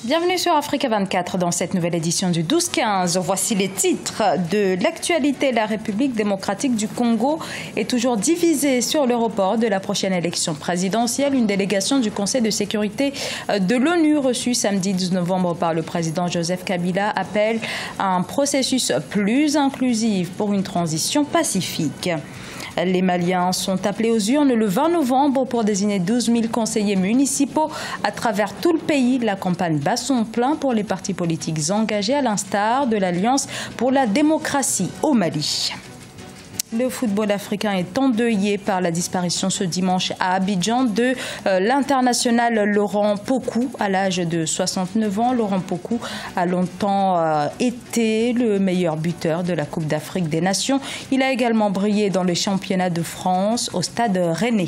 Bienvenue sur Africa 24 dans cette nouvelle édition du 12-15. Voici les titres de l'actualité. La République démocratique du Congo est toujours divisée sur le report de la prochaine élection présidentielle. Une délégation du Conseil de sécurité de l'ONU reçue samedi 12 novembre par le président Joseph Kabila appelle à un processus plus inclusif pour une transition pacifique. Les Maliens sont appelés aux urnes le 20 novembre pour désigner 12 000 conseillers municipaux à travers tout le pays. La campagne bat son plein pour les partis politiques engagés à l'instar de l'Alliance pour la démocratie au Mali. Le football africain est endeuillé par la disparition ce dimanche à Abidjan de l'international Laurent Pokou à l'âge de 69 ans. Laurent Pokou a longtemps été le meilleur buteur de la Coupe d'Afrique des Nations. Il a également brillé dans les championnats de France au stade Rennais.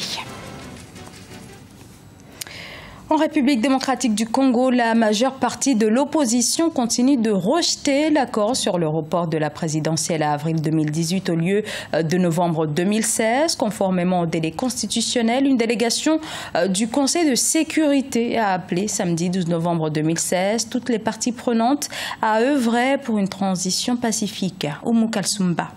En République démocratique du Congo, la majeure partie de l'opposition continue de rejeter l'accord sur le report de la présidentielle à avril 2018 au lieu de novembre 2016. Conformément au délai constitutionnel, une délégation du Conseil de sécurité a appelé samedi 12 novembre 2016 toutes les parties prenantes à œuvrer pour une transition pacifique. Oumou Kalsumba.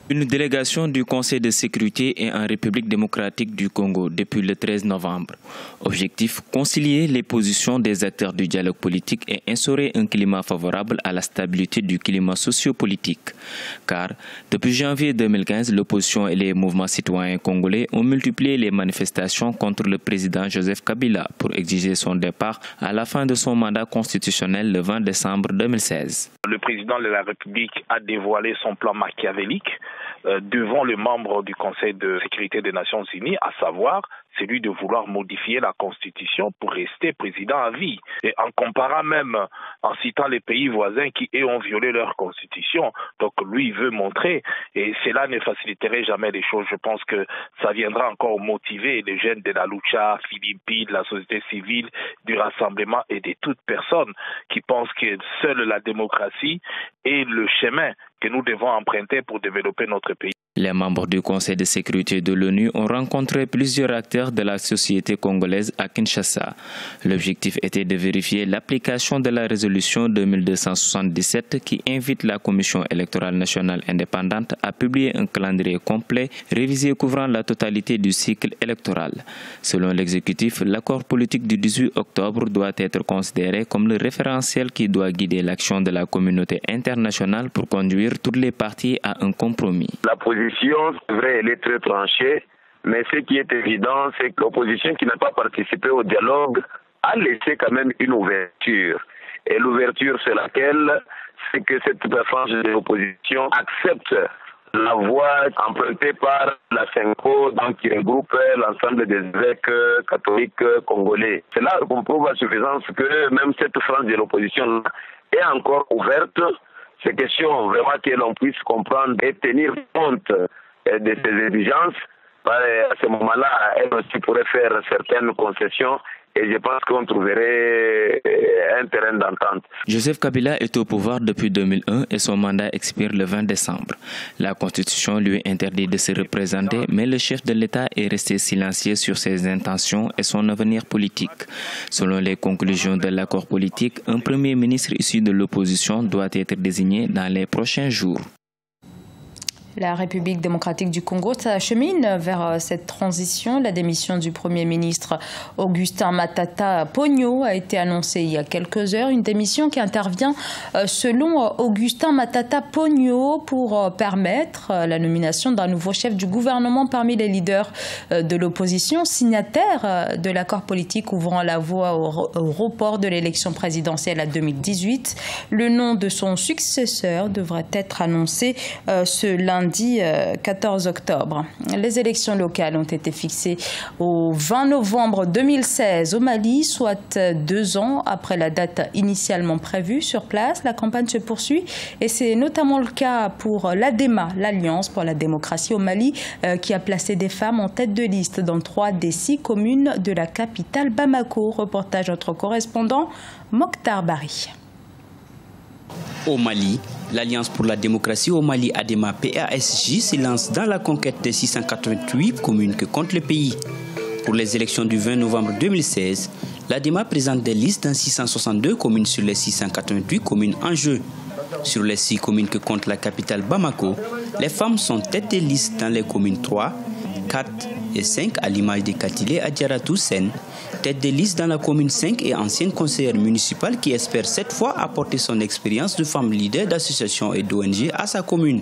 Une délégation du Conseil de sécurité est en République démocratique du Congo depuis le 13 novembre. Objectif, concilier les positions des acteurs du dialogue politique et instaurer un climat favorable à la stabilité du climat sociopolitique. Car, depuis janvier 2015, l'opposition et les mouvements citoyens congolais ont multiplié les manifestations contre le président Joseph Kabila pour exiger son départ à la fin de son mandat constitutionnel le 20 décembre 2016. Le président de la République a dévoilé son plan machiavélique devant les membres du Conseil de sécurité des Nations Unies, à savoir celui de vouloir modifier la Constitution pour rester président à vie. Et en comparant même, en citant les pays voisins qui ont violé leur Constitution, donc lui il veut montrer, et cela ne faciliterait jamais les choses. Je pense que ça viendra encore motiver les jeunes de la Lucha, Philippi, de la société civile, du rassemblement et de toute personne qui pense que seule la démocratie est le chemin que nous devons emprunter pour développer notre pays. Les membres du Conseil de sécurité de l'ONU ont rencontré plusieurs acteurs de la société congolaise à Kinshasa. L'objectif était de vérifier l'application de la résolution 2277 qui invite la Commission électorale nationale indépendante à publier un calendrier complet révisé couvrant la totalité du cycle électoral. Selon l'exécutif, l'accord politique du 18 octobre doit être considéré comme le référentiel qui doit guider l'action de la communauté internationale pour conduire toutes les parties à un compromis. La position, c'est vrai, elle est très tranchée, mais ce qui est évident, c'est que l'opposition qui n'a pas participé au dialogue a laissé quand même une ouverture. Et l'ouverture, c'est laquelle? C'est que cette personne de l'opposition accepte la voie empruntée par la CENCO, donc qui regroupe l'ensemble des évêques catholiques congolais. C'est là qu'on prouve à suffisance que même cette frange de l'opposition est encore ouverte. C'est question vraiment que l'on puisse comprendre et tenir compte de ces exigences. À ce moment-là, elle aussi pourrait faire certaines concessions et je pense qu'on trouverait un terrain d'entente. Joseph Kabila est au pouvoir depuis 2001 et son mandat expire le 20 décembre. La Constitution lui interdit de se représenter, mais le chef de l'État est resté silencieux sur ses intentions et son avenir politique. Selon les conclusions de l'accord politique, un premier ministre issu de l'opposition doit être désigné dans les prochains jours. La République démocratique du Congo s'achemine vers cette transition. La démission du Premier ministre Augustin Matata Ponyo a été annoncée il y a quelques heures. Une démission qui intervient selon Augustin Matata Ponyo pour permettre la nomination d'un nouveau chef du gouvernement parmi les leaders de l'opposition, signataire de l'accord politique ouvrant la voie au report de l'élection présidentielle à 2018. Le nom de son successeur devrait être annoncé ce lundi 14 octobre. Les élections locales ont été fixées au 20 novembre 2016 au Mali, soit 2 ans après la date initialement prévue. Sur place, la campagne se poursuit et c'est notamment le cas pour l'ADEMA, l'Alliance pour la démocratie au Mali, qui a placé des femmes en tête de liste dans 3 des 6 communes de la capitale Bamako. Reportage notre correspondant Mokhtar Bari. Au Mali, l'Alliance pour la démocratie au Mali ADEMA PASJ se lance dans la conquête des 688 communes que compte le pays. Pour les élections du 20 novembre 2016, l'ADEMA présente des listes dans 662 communes sur les 688 communes en jeu. Sur les 6 communes que compte la capitale Bamako, les femmes sont tête de liste dans les communes 3, 4 et 5 à l'image de Katile Adjaratou Sen, tête de liste dans la commune 5 et ancienne conseillère municipale qui espère cette fois apporter son expérience de femme leader d'associations et d'ONG à sa commune.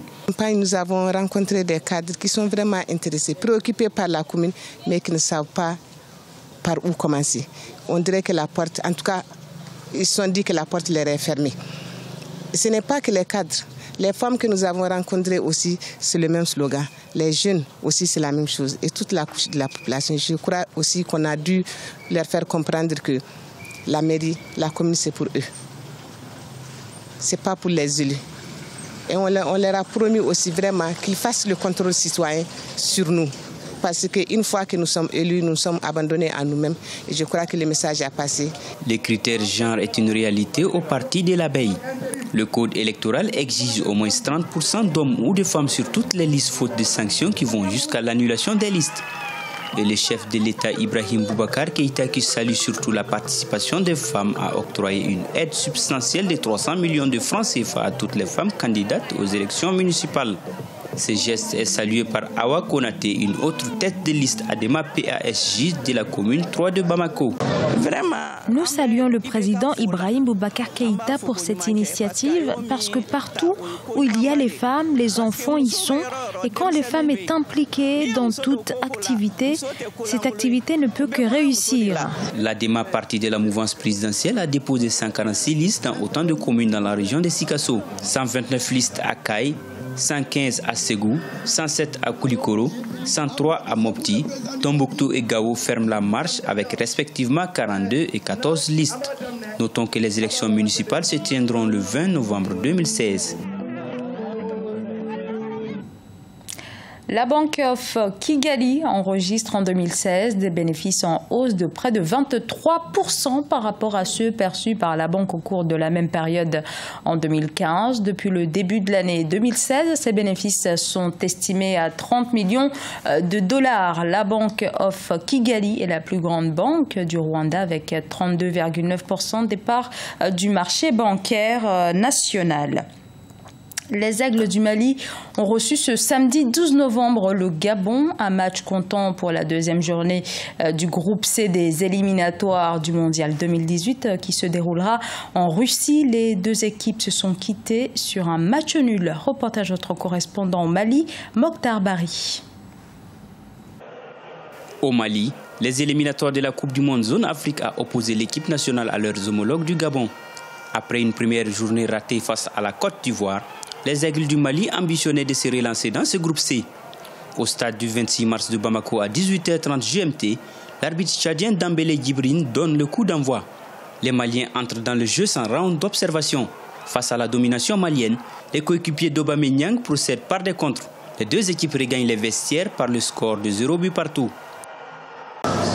Nous avons rencontré des cadres qui sont vraiment intéressés, préoccupés par la commune, mais qui ne savent pas par où commencer. On dirait que la porte, en tout cas, ils se sont dit que la porte leur est fermée. Ce n'est pas que les cadres. Les femmes que nous avons rencontrées aussi, c'est le même slogan. Les jeunes aussi, c'est la même chose. Et toute la couche de la population. Je crois aussi qu'on a dû leur faire comprendre que la mairie, la commune, c'est pour eux. Ce n'est pas pour les élus. Et on leur a promis aussi vraiment qu'ils fassent le contrôle citoyen sur nous. Parce qu'une fois que nous sommes élus, nous sommes abandonnés à nous-mêmes. Et je crois que le message a passé. Le critère genre est une réalité au parti de l'abeille. Le code électoral exige au moins 30% d'hommes ou de femmes sur toutes les listes faute de sanctions qui vont jusqu'à l'annulation des listes. Et le chef de l'État Ibrahim Boubacar Keïta, qui salue surtout la participation des femmes, a octroyé une aide substantielle de 300 millions de francs CFA à toutes les femmes candidates aux élections municipales. Ce geste est salué par Awa Konaté, une autre tête de liste ADEMA PASJ de la commune 3 de Bamako. Nous saluons le président Ibrahim Boubacar Keïta pour cette initiative parce que partout où il y a les femmes, les enfants y sont. Et quand les femmes sont impliquées dans toute activité, cette activité ne peut que réussir. L'ADEMA, parti de la mouvance présidentielle, a déposé 146 listes dans autant de communes dans la région de Sikasso. 129 listes à Kaï, 115 à Ségou, 107 à Koulikoro, 103 à Mopti. Tombouctou et Gao ferment la marche avec respectivement 42 et 14 listes. Notons que les élections municipales se tiendront le 20 novembre 2016. La Bank of Kigali enregistre en 2016 des bénéfices en hausse de près de 23% par rapport à ceux perçus par la banque au cours de la même période en 2015. Depuis le début de l'année 2016, ces bénéfices sont estimés à 30 millions de dollars. La Bank of Kigali est la plus grande banque du Rwanda avec 32,9% des parts du marché bancaire national. Les Aigles du Mali ont reçu ce samedi 12 novembre le Gabon, un match comptant pour la deuxième journée du groupe C des éliminatoires du Mondial 2018 qui se déroulera en Russie. Les deux équipes se sont quittées sur un match nul. Reportage de notre correspondant au Mali, Mokhtar Bari. Au Mali, les éliminatoires de la Coupe du Monde Zone Afrique a opposé l'équipe nationale à leurs homologues du Gabon. Après une première journée ratée face à la Côte d'Ivoire, les Aigles du Mali ambitionnaient de se relancer dans ce groupe C. Au stade du 26 mars de Bamako à 18h30 GMT, l'arbitre tchadien Dambélé Djibrine donne le coup d'envoi. Les Maliens entrent dans le jeu sans round d'observation. Face à la domination malienne, les coéquipiers d'Aubameyang procèdent par des contres. Les deux équipes regagnent les vestiaires par le score de 0 but partout.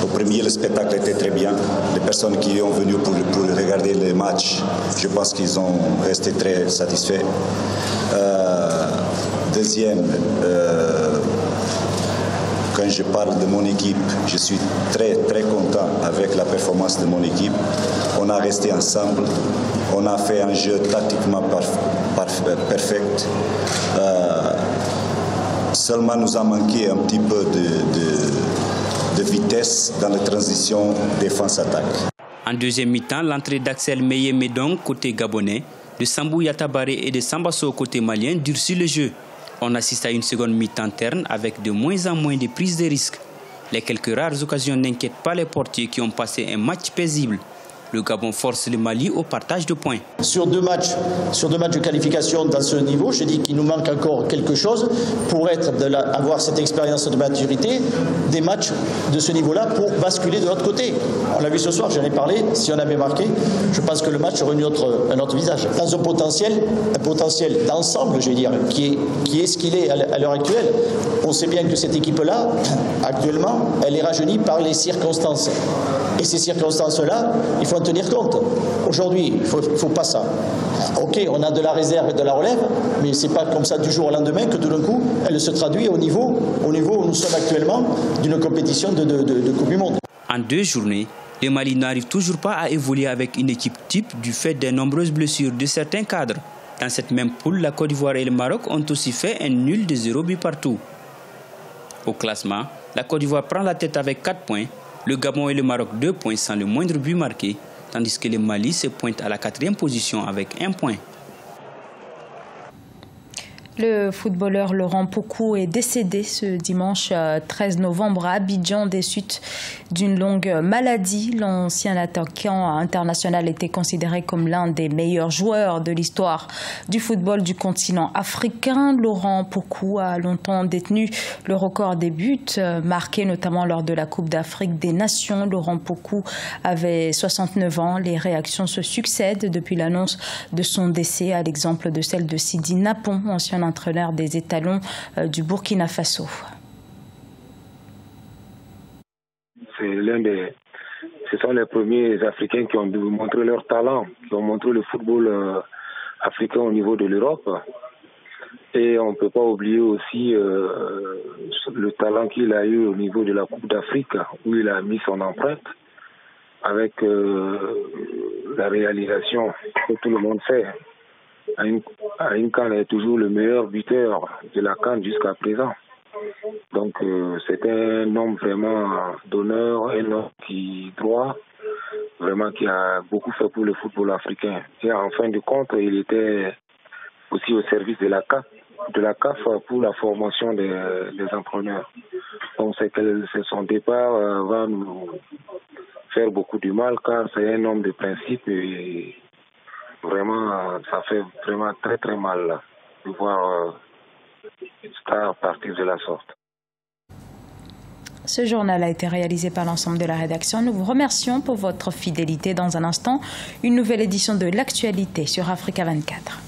Au premier, le spectacle était très bien. Les personnes qui sont venues pour regarder le match, je pense qu'ils ont resté très satisfaits. Deuxième, quand je parle de mon équipe, je suis très content avec la performance de mon équipe. On a resté ensemble, on a fait un jeu tactiquement perfect. Seulement, nous a manqué un petit peu de vitesse dans la transition défense-attaque. En deuxième mi-temps, l'entrée d'Axel Meye-Medong côté gabonais, de Sambou Yatabaré et de Sambasso côté malien durcit le jeu. On assiste à une seconde mi-temps terne avec de moins en moins de prises de risques. Les quelques rares occasions n'inquiètent pas les portiers qui ont passé un match paisible. Le Gabon force le Mali au partage de points. Sur deux matchs de qualification dans ce niveau, je dis qu'il nous manque encore quelque chose pour avoir cette expérience de maturité, des matchs de ce niveau-là pour basculer de l'autre côté. On l'a vu ce soir, j'en ai parlé, si on avait marqué, je pense que le match aurait eu un autre visage. Dans un potentiel d'ensemble, je veux dire, qui est ce qu'il est à l'heure actuelle. On sait bien que cette équipe-là, actuellement, elle est rajeunie par les circonstances. Et ces circonstances-là, il faut en tenir compte. Aujourd'hui, il ne faut pas ça. Ok, on a de la réserve et de la relève, mais ce n'est pas comme ça du jour au lendemain que tout d'un coup, elle se traduit au niveau où nous sommes actuellement d'une compétition de Coupe du Monde. En 2 journées, Le Mali n'arrive toujours pas à évoluer avec une équipe type du fait des nombreuses blessures de certains cadres. Dans cette même poule, la Côte d'Ivoire et le Maroc ont aussi fait un nul de 0 but partout. Au classement, la Côte d'Ivoire prend la tête avec 4 points, le Gabon et le Maroc 2 points sans le moindre but marqué, tandis que le Mali se pointe à la 4e position avec 1 point. Le footballeur Laurent Pokou est décédé ce dimanche 13 novembre à Abidjan des suites d'une longue maladie. L'ancien attaquant international était considéré comme l'un des meilleurs joueurs de l'histoire du football du continent africain. Laurent Pokou a longtemps détenu le record des buts marqués notamment lors de la Coupe d'Afrique des Nations. Laurent Pokou avait 69 ans. Les réactions se succèdent depuis l'annonce de son décès, à l'exemple de celle de Sidi Napon, ancien entraîneur des étalons du Burkina Faso. Ce sont les premiers Africains qui ont montré leur talent, qui ont montré le football africain au niveau de l'Europe. Et on ne peut pas oublier aussi le talent qu'il a eu au niveau de la Coupe d'Afrique, où il a mis son empreinte avec la réalisation que tout le monde fait. À une CAN, il est toujours le meilleur buteur de la CAN jusqu'à présent. Donc c'est un homme vraiment d'honneur, un homme qui droit, vraiment qui a beaucoup fait pour le football africain. Et en fin de compte, il était aussi au service de la CAF pour la formation des entraîneurs. Donc c'est que son départ va nous faire beaucoup de mal, car c'est un homme de principe et vraiment, ça fait vraiment très très mal de voir une star partir de la sorte. Ce journal a été réalisé par l'ensemble de la rédaction. Nous vous remercions pour votre fidélité. Dans un instant, une nouvelle édition de l'actualité sur Africa 24.